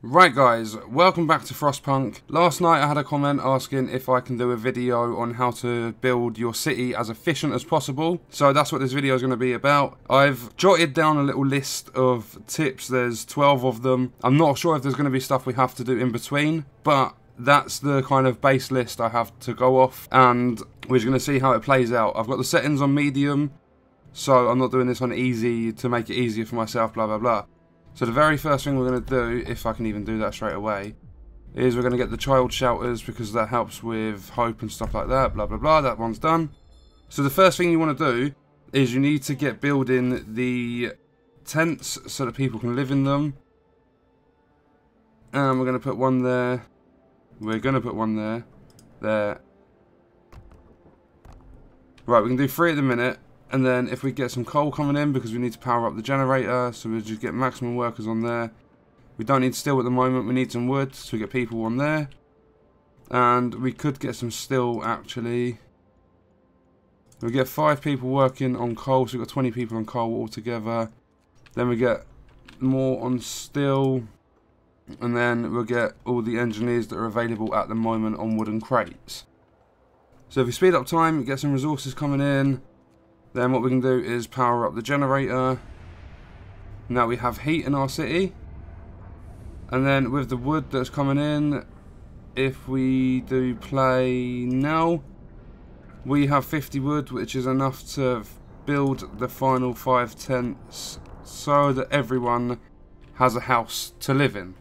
Right guys, welcome back to Frostpunk. Last night I had a comment asking if I can do a video on how to build your city as efficient as possible. So that's what this video is going to be about. I've jotted down a little list of tips, there's 12 of them. I'm not sure if there's going to be stuff we have to do in between, but that's the kind of base list I have to go off, and we're just going to see how it plays out. I've got the settings on medium, so I'm not doing this on easy to make it easier for myself, blah blah blah. So the very first thing we're going to do, if I can even do that straight away, is we're going to get the child shelters because that helps with hope and stuff like that, blah blah blah. That one's done. So the first thing you want to do is you need to get building the tents so that people can live in them. And we're going to put one there. We're going to put one there. There. Right, we can do 3 at the minute. And then if we get some coal coming in, because we need to power up the generator, so we'll just get maximum workers on there. We don't need steel at the moment, we need some wood, so we get people on there. And we could get some steel actually. We get 5 people working on coal, so we've got 20 people on coal altogether. Then we get more on steel. And then we'll get all the engineers that are available at the moment on wooden crates. So if we speed up time, get some resources coming in. Then what we can do is power up the generator. Now we have heat in our city. And then with the wood that's coming in, if we do play now, we have 50 wood, which is enough to build the final 5 tents so that everyone has a house to live in.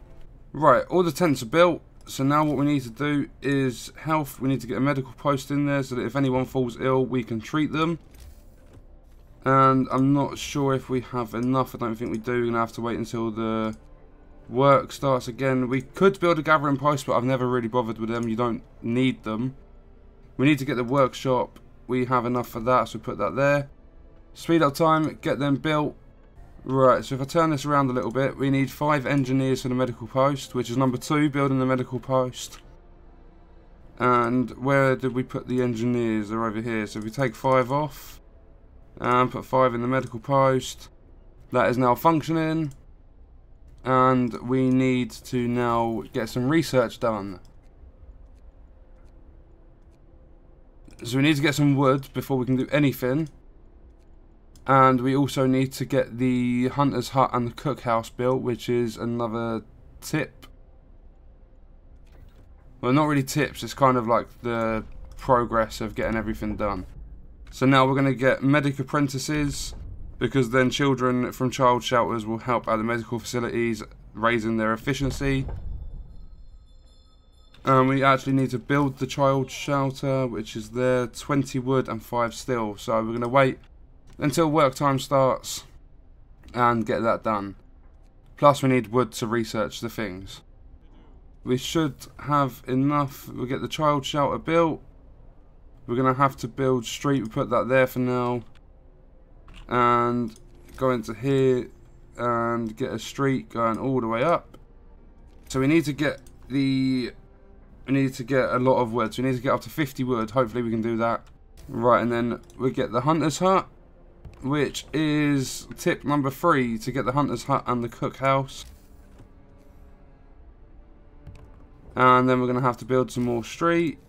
Right, all the tents are built. So now what we need to do is health. We need to get a medical post in there so that if anyone falls ill, we can treat them. And I'm not sure if we have enough. I don't think we do. We're going to have to wait until the work starts again. We could build a gathering post, but I've never really bothered with them. You don't need them. We need to get the workshop. We have enough for that, so we put that there. Speed up time, get them built. Right, so if I turn this around a little bit, we need 5 engineers for the medical post, which is number 2, building the medical post. And where did we put the engineers? They're over here. So if we take 5 off, and put 5 in the medical post. That is now functioning. And we need to now get some research done. So we need to get some wood before we can do anything. And we also need to get the hunter's hut and the cookhouse built, which is another tip. Well, not really tips, it's kind of like the progress of getting everything done. So now we're going to get medic apprentices, because then children from child shelters will help at the medical facilities, raising their efficiency. And we actually need to build the child shelter, which is there, 20 wood and 5 steel. So we're going to wait until work time starts and get that done. Plus we need wood to research the things. We should have enough. We'll get the child shelter built. We're going to have to build street. We put that there for now. And go into here and get a street going all the way up. So we need to get a lot of wood. So we need to get up to 50 wood. Hopefully we can do that. Right, and then we get the hunter's hut, which is tip number 3, to get the hunter's hut and the cookhouse. And then we're going to have to build some more street.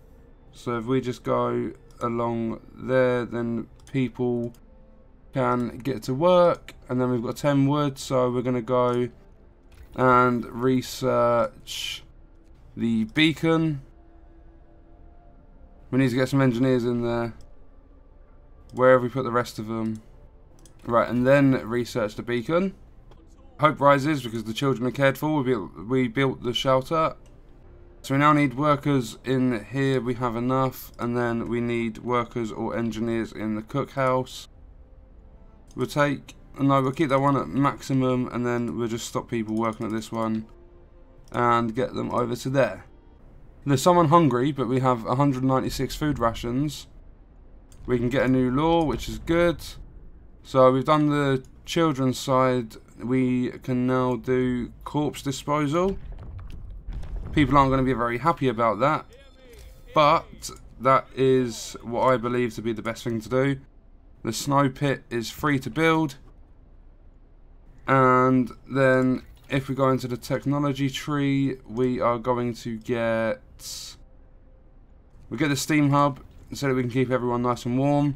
So if we just go along there, then people can get to work. And then we've got 10 wood, so we're going to go and research the beacon. We need to get some engineers in there. Where have we put the rest of them? Right, and then research the beacon. Hope rises because the children are cared for. We built the shelter. So we now need workers in here, we have enough, and then we need workers or engineers in the cookhouse. We'll keep that one at maximum, and then we'll just stop people working at this one and get them over to there. There's someone hungry, but we have 196 food rations. We can get a new law, which is good. So we've done the children's side. We can now do corpse disposal. People aren't going to be very happy about that, but that is what I believe to be the best thing to do. The snow pit is free to build, and then if we go into the technology tree, we are going to get... We get the steam hub so that we can keep everyone nice and warm.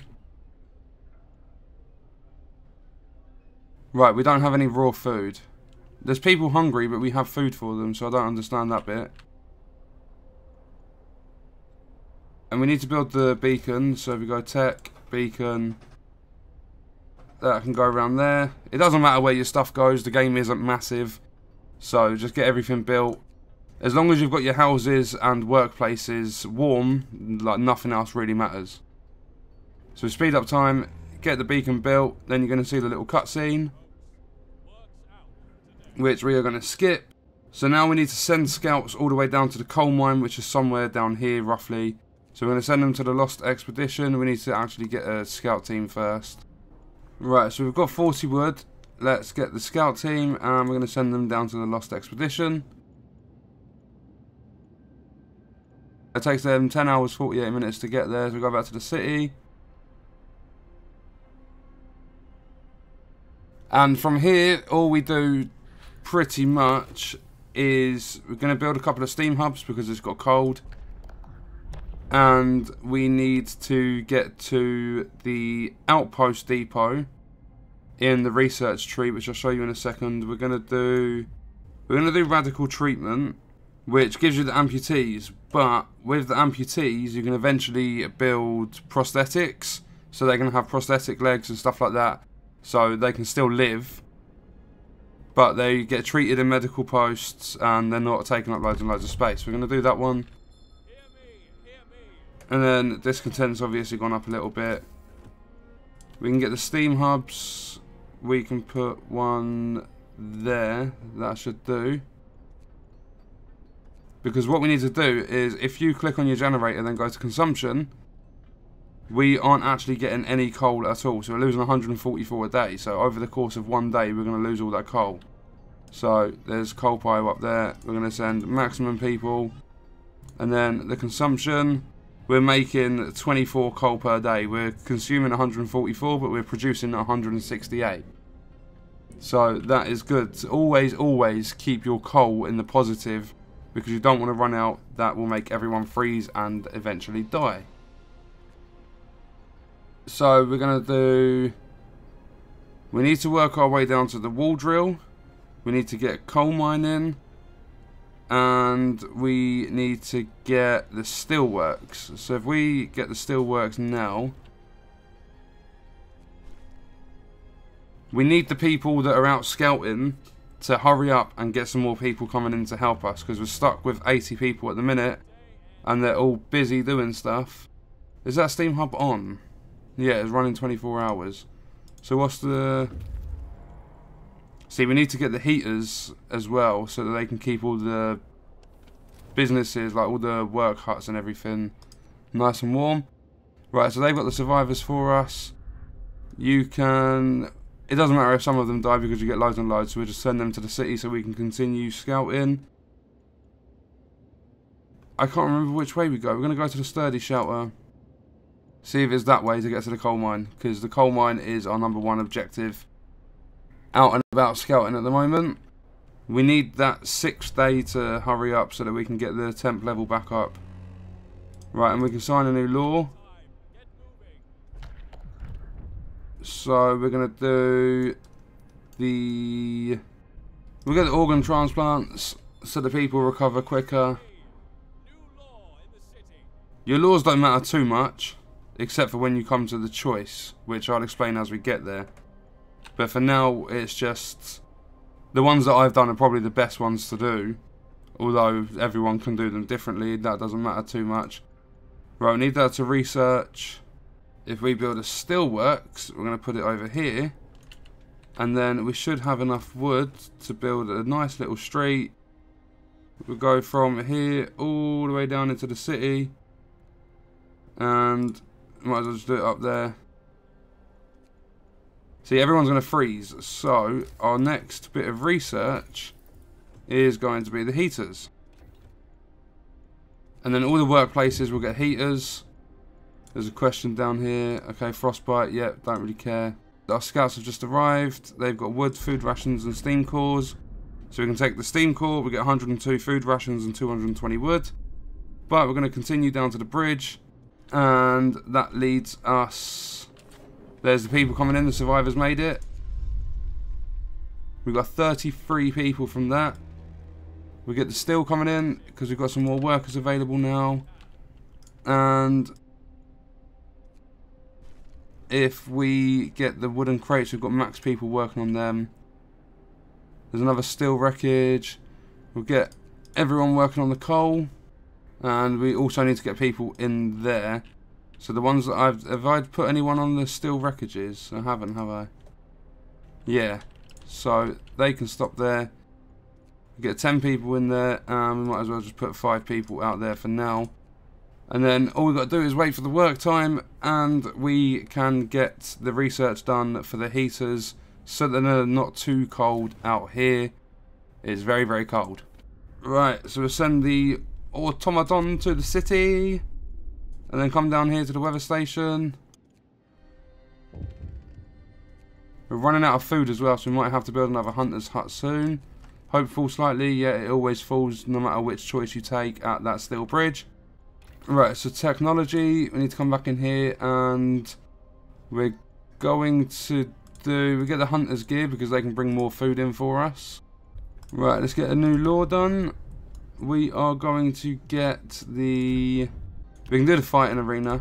Right, we don't have any raw food. There's people hungry, but we have food for them, so I don't understand that bit. And we need to build the beacon, so if we go tech, beacon, that can go around there. It doesn't matter where your stuff goes, the game isn't massive, so just get everything built. As long as you've got your houses and workplaces warm, like nothing else really matters. So speed up time, get the beacon built, then you're going to see the little cutscene, which we are going to skip. So now we need to send scouts all the way down to the coal mine, which is somewhere down here roughly. So we're going to send them to the Lost Expedition. We need to actually get a scout team first. Right, so we've got 40 wood. Let's get the scout team and we're going to send them down to the Lost Expedition. It takes them 10 hours 48 minutes to get there, so we go back to the city. And from here, all we do pretty much is we're going to build a couple of steam hubs because it's got cold. And we need to get to the outpost depot in the research tree, which I'll show you in a second. We're gonna do radical treatment, which gives you the amputees. But with the amputees, you can eventually build prosthetics, so they're gonna have prosthetic legs and stuff like that, so they can still live. But they get treated in medical posts, and they're not taking up loads and loads of space. We're gonna do that one. And then discontent's obviously gone up a little bit. We can get the steam hubs. We can put one there. That should do. Because what we need to do is, if you click on your generator and then go to consumption, we aren't actually getting any coal at all. So we're losing 144 a day. So over the course of one day, we're going to lose all that coal. So there's coal pile up there. We're going to send maximum people. And then the consumption... We're making 24 coal per day. We're consuming 144, but we're producing 168. So that is good. So always keep your coal in the positive, because you don't want to run out. That will make everyone freeze and eventually die. So we're going to do... We need to work our way down to the wall drill. We need to get coal mining. And we need to get the steelworks. So if we get the steelworks now, we need the people that are out scouting to hurry up and get some more people coming in to help us, because we're stuck with 80 people at the minute and they're all busy doing stuff. Is that steam hub on? Yeah, it's running 24 hours. So what's the... See, we need to get the heaters as well, so that they can keep all the businesses, like all the work huts and everything, nice and warm. Right, so they've got the survivors for us. You can... It doesn't matter if some of them die because you get loads and loads, so we'll just send them to the city so we can continue scouting. I can't remember which way we go. We're going to go to the sturdy shelter. See if it's that way to get to the coal mine, because the coal mine is our #1 objective. Out and about scouting at the moment. We need that 6th day to hurry up so that we can get the temp level back up. Right, and we can sign a new law. So we're going to do the... We'll get the organ transplants so the people recover quicker. Your laws don't matter too much, except for when you come to the choice, which I'll explain as we get there. But for now, it's just... The ones that I've done are probably the best ones to do. Although everyone can do them differently, that doesn't matter too much. Right, we need that to research. If we build a steelworks, we're going to put it over here. And then we should have enough wood to build a nice little street. We'll go from here all the way down into the city. And might as well just do it up there. See, everyone's going to freeze, so our next bit of research is going to be the heaters. And then all the workplaces will get heaters. There's a question down here. Okay, frostbite, yep, don't really care. Our scouts have just arrived. They've got wood, food rations and steam cores. So we can take the steam core, we get 102 food rations and 220 wood. But we're going to continue down to the bridge, and that leads us... There's the people coming in, the survivors made it. We've got 33 people from that. We get the steel coming in, because we've got some more workers available now. And if we get the wooden crates, we've got max people working on them. There's another steel wreckage. We'll get everyone working on the coal. And we also need to get people in there. So the ones that have I put anyone on the steel wreckages? I haven't, have I? Yeah. So they can stop there. We get 10 people in there, and we might as well just put 5 people out there for now. And then all we've got to do is wait for the work time, and we can get the research done for the heaters so that they're not too cold out here. It's very, very cold. Right, so we'll send the automaton to the city, and then come down here to the weather station. We're running out of food as well, so we might have to build another hunter's hut soon. Hopeful slightly, yeah, it always falls no matter which choice you take at that steel bridge. Right, so technology, we need to come back in here, and we're going to we get the hunter's gear because they can bring more food in for us. Right, let's get a new law done. We are going to get we can do the fighting arena.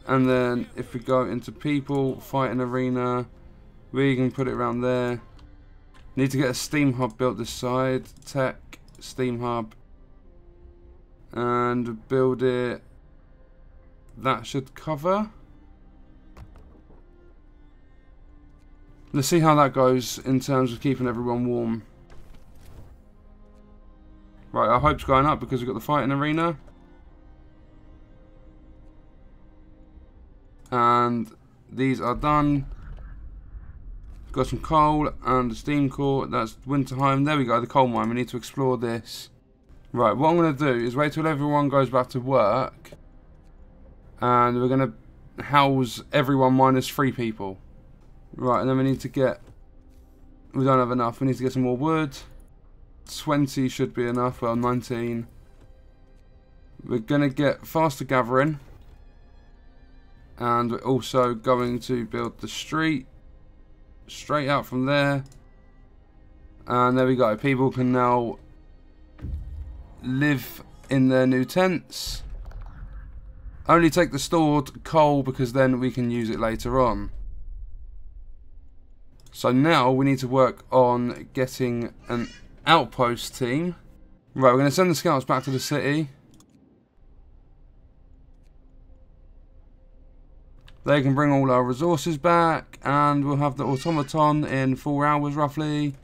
And then if we go into people, fighting arena, we can put it around there. Need to get a steam hub built this side. Tech, steam hub. And build it. That should cover. Let's see how that goes in terms of keeping everyone warm. Right, our hope's going up because we've got the fighting arena. And these are done. Got some coal and a steam core. That's winter home. There we go, the coal mine. We need to explore this. Right, what I'm going to do is wait till everyone goes back to work. And we're going to house everyone minus 3 people. Right, and then we need to get... We don't have enough. We need to get some more wood. 20 should be enough. Well, 19. We're going to get faster gathering. And we're also going to build the street. Straight out from there. And there we go. People can now live in their new tents. Only take the stored coal because then we can use it later on. So now we need to work on getting an outpost team. Right, we're going to send the scouts back to the city. They can bring all our resources back, and we'll have the automaton in 4 hours roughly.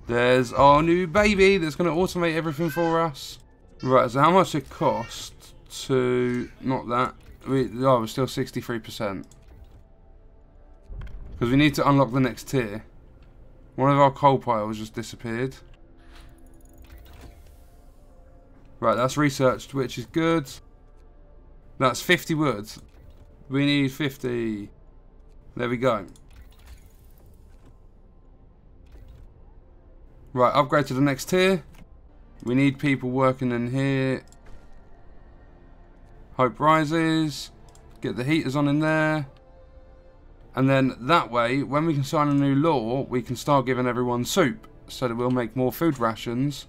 There's our new baby that's going to automate everything for us. Right, so how much it cost to... Not that. We're still 63%. Because we need to unlock the next tier. One of our coal piles just disappeared. Right, that's researched, which is good. That's 50 wood. We need 50. There we go. Right, upgrade to the next tier. We need people working in here. Hope rises. Get the heaters on in there. And then that way, when we can sign a new law, we can start giving everyone soup. So that we'll make more food rations.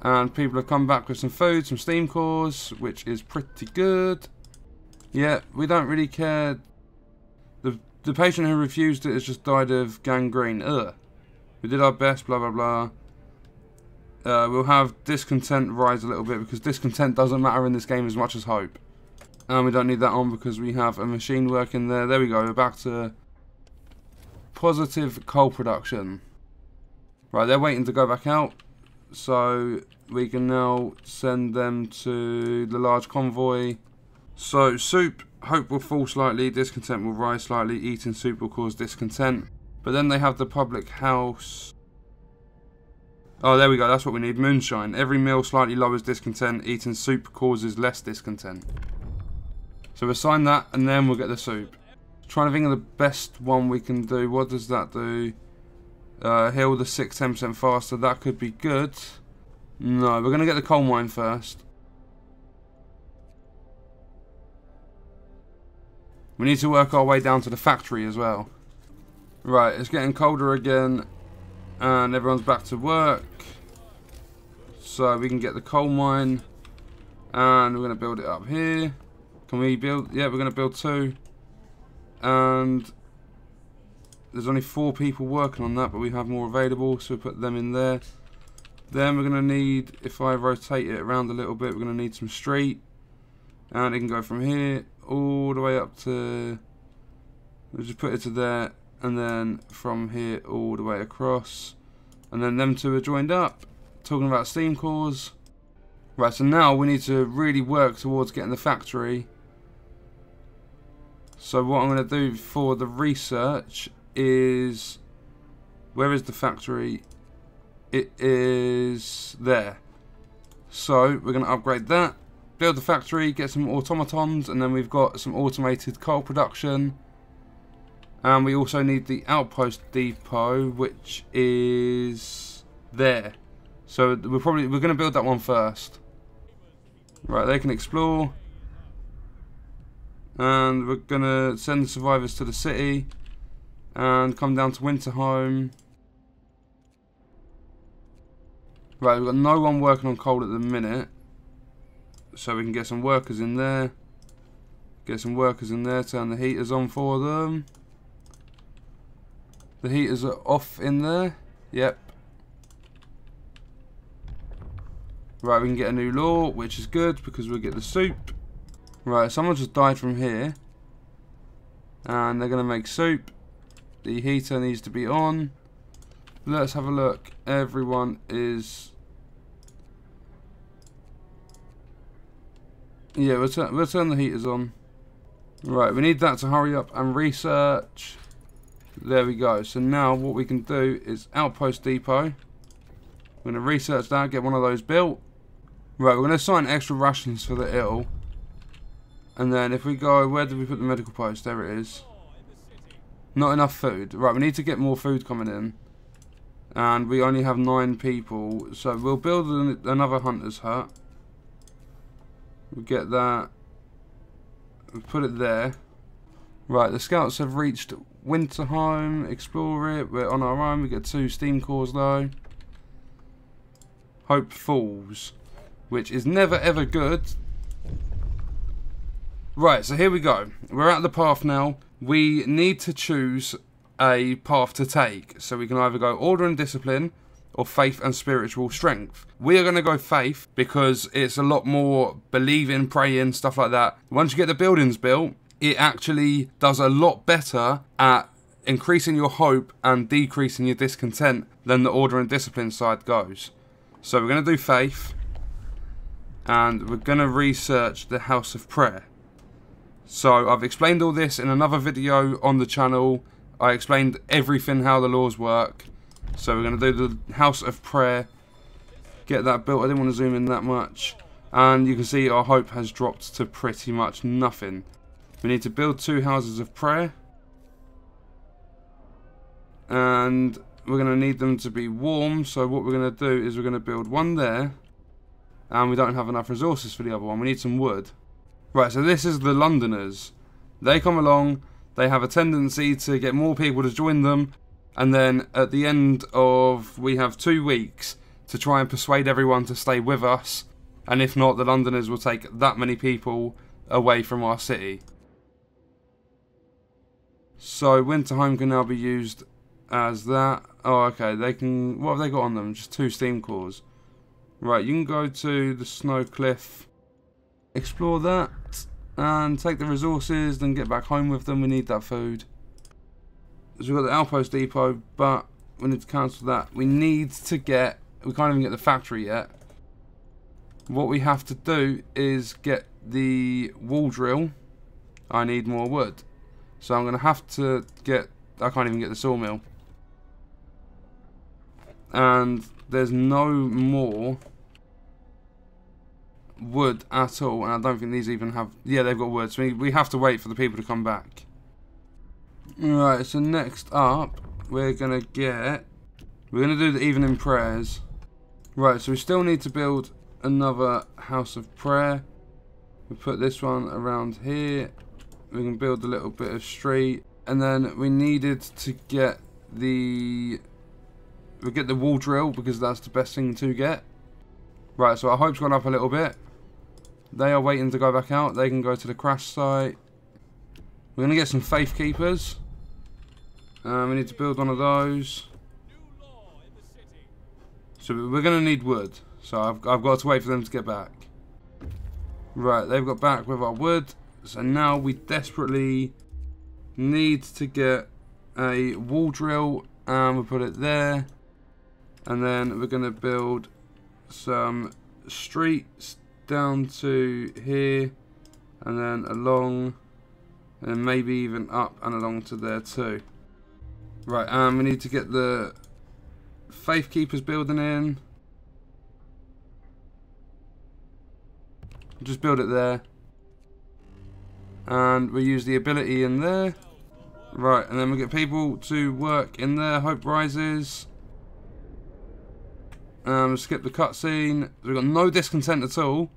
And people have come back with some food, some steam cores, which is pretty good. Yeah, we don't really care. The patient who refused it has just died of gangrene. Ugh. We did our best, blah, blah, blah. We'll have discontent rise a little bit because discontent doesn't matter in this game as much as hope. And we don't need that on because we have a machine working there. There we go, we're back to positive coal production. Right, they're waiting to go back out. So we can now send them to the large convoy. So soup, hope will fall slightly, discontent will rise slightly, eating soup will cause discontent. But then they have the public house. Oh, there we go, that's what we need, moonshine. Every meal slightly lowers discontent, eating soup causes less discontent. So we'll sign that and then we'll get the soup. Trying to think of the best one we can do. What does that do? heal the 10% faster. That could be good. No, we're going to get the coal mine first. We need to work our way down to the factory as well. Right, it's getting colder again. And everyone's back to work. So we can get the coal mine. And we're going to build it up here. Can we build? Yeah, we're going to build 2. And there's only 4 people working on that, but we have more available, so we'll put them in there. Then we're going to need, if I rotate it around a little bit, we're going to need some street. And it can go from here all the way up to, we'll just put it to there, and then from here all the way across. And then them 2 are joined up. Talking about steam cores. Right, so now we need to really work towards getting the factory. So what I'm going to do for the research is, where is the factory? It is there. So we're going to upgrade that, build the factory, get some automatons, and then we've got some automated coal production. And we also need the outpost depot, which is there. So we're going to build that one first. Right, they can explore. And we're going to send the survivors to the city. And come down to Winterhome. Right, we've got no one working on coal at the minute. So we can get some workers in there. Get some workers in there, turn the heaters on for them. The heaters are off in there. Yep. Right, we can get a new law, which is good because we'll get the soup. Right, someone just died from here. And they're going to make soup. The heater needs to be on. Let's have a look. Everyone is... Yeah, we'll turn the heaters on. Right, we need that to hurry up and research. There we go. So now what we can do is Outpost Depot. We're going to research that, get one of those built. Right, we're going to assign extra rations for the ill. And then if we go, where did we put the medical post? There it is. Not enough food. Right, we need to get more food coming in. And we only have 9 people. So we'll build another hunter's hut. We'll get that. We'll put it there. Right, the scouts have reached Winterhome. Explore it. We're on our own. We get 2 steam cores though. Hope Falls. Which is never ever good. Right, so here we go. We're at the path now. We need to choose a path to take. So we can either go Order and Discipline or Faith and Spiritual Strength. We are going to go Faith because it's a lot more believing, praying, stuff like that. Once you get the buildings built, it actually does a lot better at increasing your hope and decreasing your discontent than the Order and Discipline side goes. So we're going to do Faith. And we're going to research the House of Prayer. So I've explained all this in another video on the channel. I explained everything, how the laws work. So we're going to do the House of Prayer. Get that built. I didn't want to zoom in that much. And you can see our hope has dropped to pretty much nothing. We need to build 2 houses of prayer. And we're going to need them to be warm. So what we're going to do is we're going to build one there. And we don't have enough resources for the other one. We need some wood. Right, so this is the Londoners. They come along. They have a tendency to get more people to join them. And then at the end of... We have 2 weeks to try and persuade everyone to stay with us. And if not, the Londoners will take that many people away from our city. So Winterhome can now be used as that. Oh, okay. They can... What have they got on them? Just 2 steam cores. Right, you can go to the Snow Cliff, explore that, and take the resources, then get back home with them. We need that food. So we've got the Outpost Depot, but we need to cancel that. We need to get, we can't even get the factory yet. What we have to do is get the wall drill. I need more wood. So I'm going to have to get, I can't even get the sawmill. And there's no more wood at all, and I don't think these even have... Yeah, they've got wood, so we have to wait for the people to come back. Right, so next up, we're going to get We're going to do the evening prayers. Right, so we still need to build another house of prayer. We put this one around here. We can build a little bit of street. And then we needed to get the... We'll get the wall drill because that's the best thing to get. Right, so our hope's gone up a little bit. They are waiting to go back out. They can go to the crash site. We're going to get some faith keepers. We need to build one of those. So we're going to need wood. So I've got to wait for them to get back. Right, they've got back with our wood. So now we desperately need to get a wall drill. And we'll put it there. And then we're going to build some streets down to here. And then along. And maybe even up and along to there too. Right, we need to get the Faith Keepers building in. Just build it there. And we use the ability in there. Right, and then we get people to work in there. Hope rises. Skip the cutscene. We've got no discontent at all.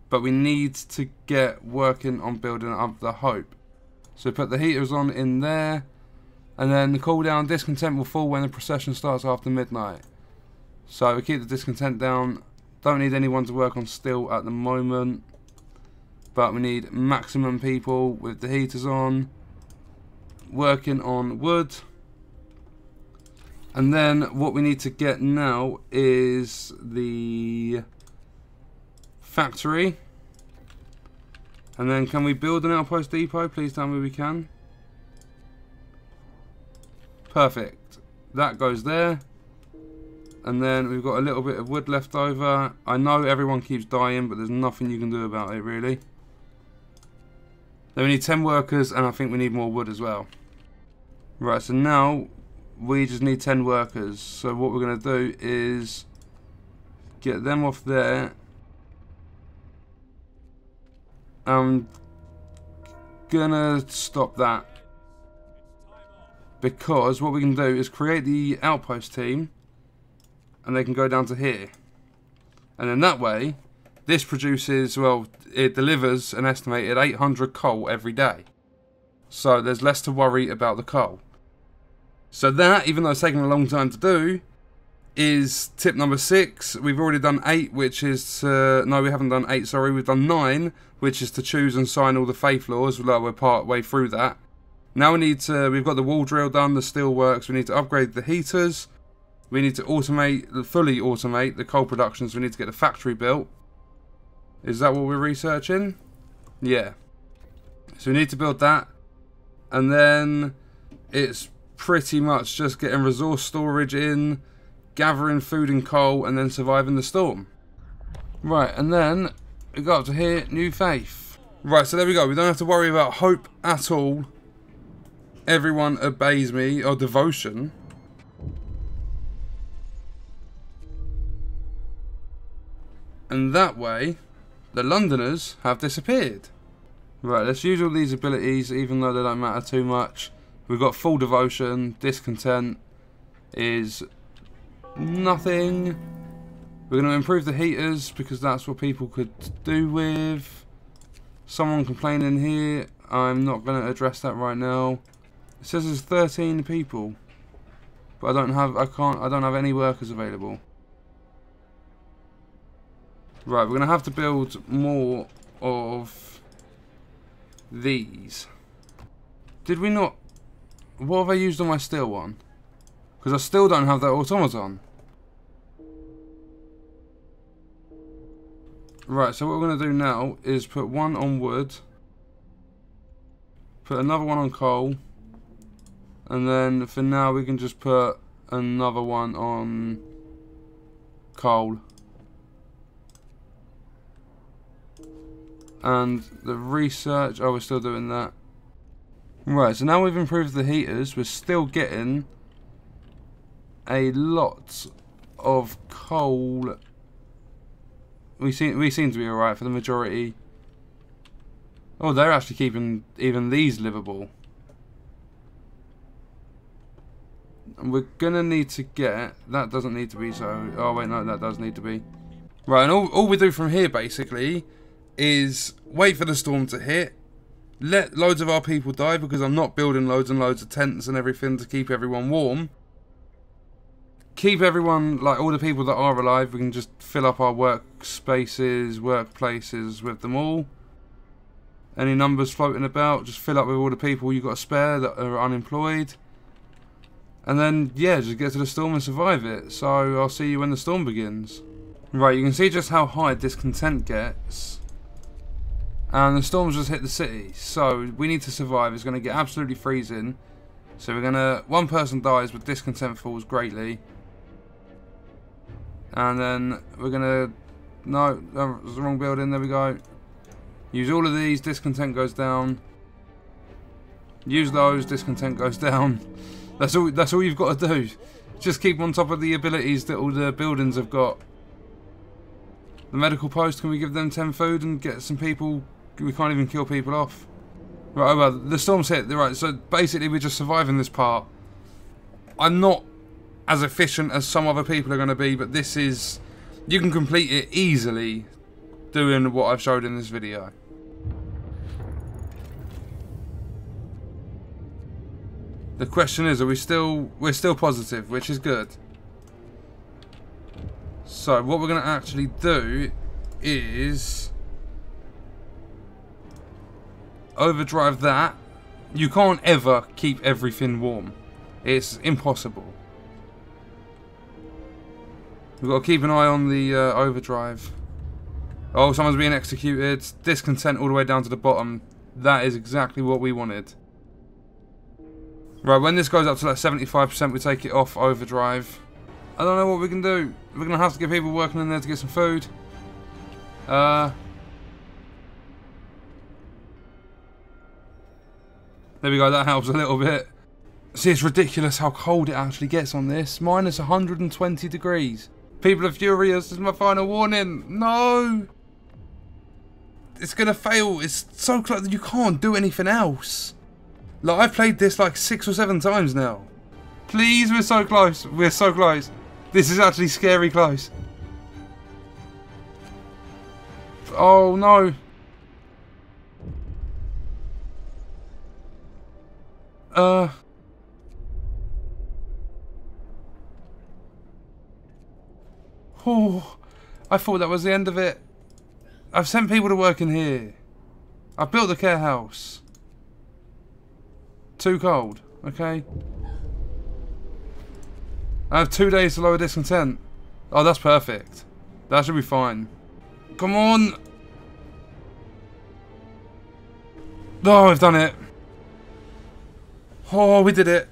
But we need to get working on building up the hope. So put the heaters on in there. And then the cooldown discontent will fall when the procession starts after midnight. So we keep the discontent down. Don't need anyone to work on steel at the moment. But we need maximum people with the heaters on. Working on wood. And then what we need to get now is the factory. And then can we build an outpost depot? Please tell me we can. Perfect. That goes there. And then we've got a little bit of wood left over. I know everyone keeps dying, but there's nothing you can do about it really. Then we need 10 workers, and I think we need more wood as well. Right, so now we just need 10 workers. So what we're going to do is get them off there. I'm gonna stop that because what we can do is create the outpost team and they can go down to here, and then that way this produces, well, it delivers an estimated 800 coal every day, so there's less to worry about the coal. So that, even though it's taken a long time to do, is tip number 6. We've already done 8, which is no, we haven't done 8, sorry, we've done 9, which is to choose and sign all the faith laws. We're part way through that. Now we need to, we've got the wall drill done, the steel works, we need to upgrade the heaters, we need to automate, fully automate the coal production, so we need to get the factory built. Is that what we're researching? Yeah. So we need to build that, and then it's pretty much just getting resource storage in, gathering food and coal, and then surviving the storm. Right, and then we got up to here, new faith. Right, so there we go. We don't have to worry about hope at all. Everyone obeys me, or devotion. And that way, the Londoners have disappeared. Right, let's use all these abilities, even though they don't matter too much. We've got full devotion, discontent is nothing. We're going to improve the heaters because that's what people could do with. Someone complaining here. I'm not going to address that right now. It says there's 13 people, but I don't have any workers available. Right, we're going to have to build more of these. Did we not? What have I used on my steel one? Because I still don't have that automaton. Right, so what we're going to do now is put one on wood, put another one on coal, and then for now we can just put another one on coal. And the research, oh, we're still doing that. Right, so now we've improved the heaters, we're still getting a lot of coal. We seem to be alright for the majority. Oh, they're actually keeping even these livable. And we're gonna need to get... That doesn't need to be so... Oh wait, no, that does need to be. Right, and all we do from here basically is wait for the storm to hit. Let loads of our people die because I'm not building loads and loads of tents and everything to keep everyone warm. Keep everyone, like all the people that are alive, we can just fill up our workspaces, workplaces with them all. Any numbers floating about, just fill up with all the people you've got to spare that are unemployed. And then, yeah, just get to the storm and survive it. So, I'll see you when the storm begins. Right, you can see just how high discontent gets. And the storm's just hit the city. So, we need to survive. It's going to get absolutely freezing. So, we're going to... One person dies, but discontent falls greatly. And then, we're going to... No, that was the wrong building. There we go. Use all of these, discontent goes down. Use those, discontent goes down. That's all you've got to do. Just keep on top of the abilities that all the buildings have got. The medical post, can we give them 10 food and get some people? We can't even kill people off. Right, oh well, the storm's hit. Right, so basically we're just surviving this part. I'm not as efficient as some other people are going to be, but this is... You can complete it easily doing what I've showed in this video. The question is, we're still positive, which is good. So what we're going to actually do is overdrive that. You can't ever keep everything warm. It's impossible. We've got to keep an eye on the overdrive. Oh, someone's being executed. Discontent all the way down to the bottom. That is exactly what we wanted. Right, when this goes up to like 75%, we take it off overdrive. I don't know what we can do. We're going to have to get people working in there to get some food. There we go, that helps a little bit. See, it's ridiculous how cold it actually gets on this. Minus 120 degrees. People are furious. This is my final warning. No! It's going to fail. It's so close that you can't do anything else. Like, I've played this like 6 or 7 times now. Please, we're so close. We're so close. This is actually scary close. Oh, no. Oh, I thought that was the end of it. I've sent people to work in here. I've built the care house. Too cold, okay. I have 2 days to lower discontent. Oh, that's perfect. That should be fine. Come on. Oh, I've done it. Oh, we did it.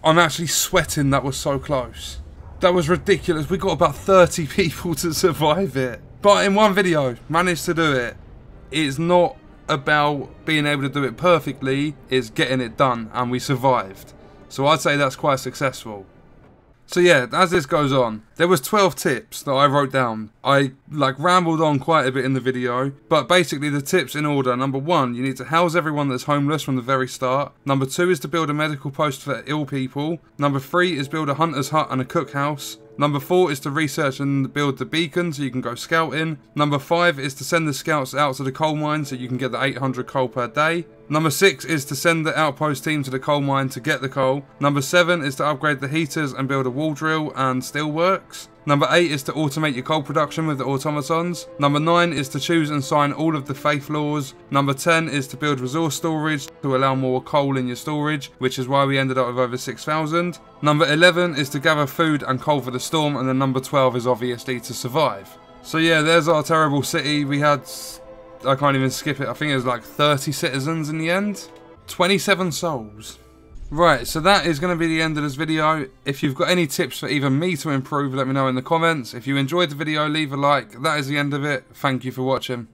I'm actually sweating. That was so close. That was ridiculous. We got about 30 people to survive it. But in one video, managed to do it. It's not about being able to do it perfectly, it's getting it done, and we survived. So I'd say that's quite successful. So yeah, as this goes on, there was 12 tips that I wrote down. I rambled on quite a bit in the video, but basically the tips in order. Number 1, you need to house everyone that's homeless from the very start. Number 2 is to build a medical post for ill people. Number 3 is build a hunter's hut and a cookhouse. Number 4 is to research and build the beacon so you can go scouting. Number 5 is to send the scouts out to the coal mine so you can get the 800 coal per day. Number 6 is to send the outpost team to the coal mine to get the coal. Number 7 is to upgrade the heaters and build a wall drill and steelworks. Number 8 is to automate your coal production with the automatons. Number 9 is to choose and sign all of the faith laws. Number 10 is to build resource storage to allow more coal in your storage, which is why we ended up with over 6,000. Number 11 is to gather food and coal for the storm, and then number 12 is obviously to survive. So yeah, there's our terrible city. We had, I can't even skip it, I think it was like 30 citizens in the end. 27 souls. Right, so that is going to be the end of this video. If you've got any tips for even me to improve, let me know in the comments. If you enjoyed the video, leave a like. That is the end of it. Thank you for watching.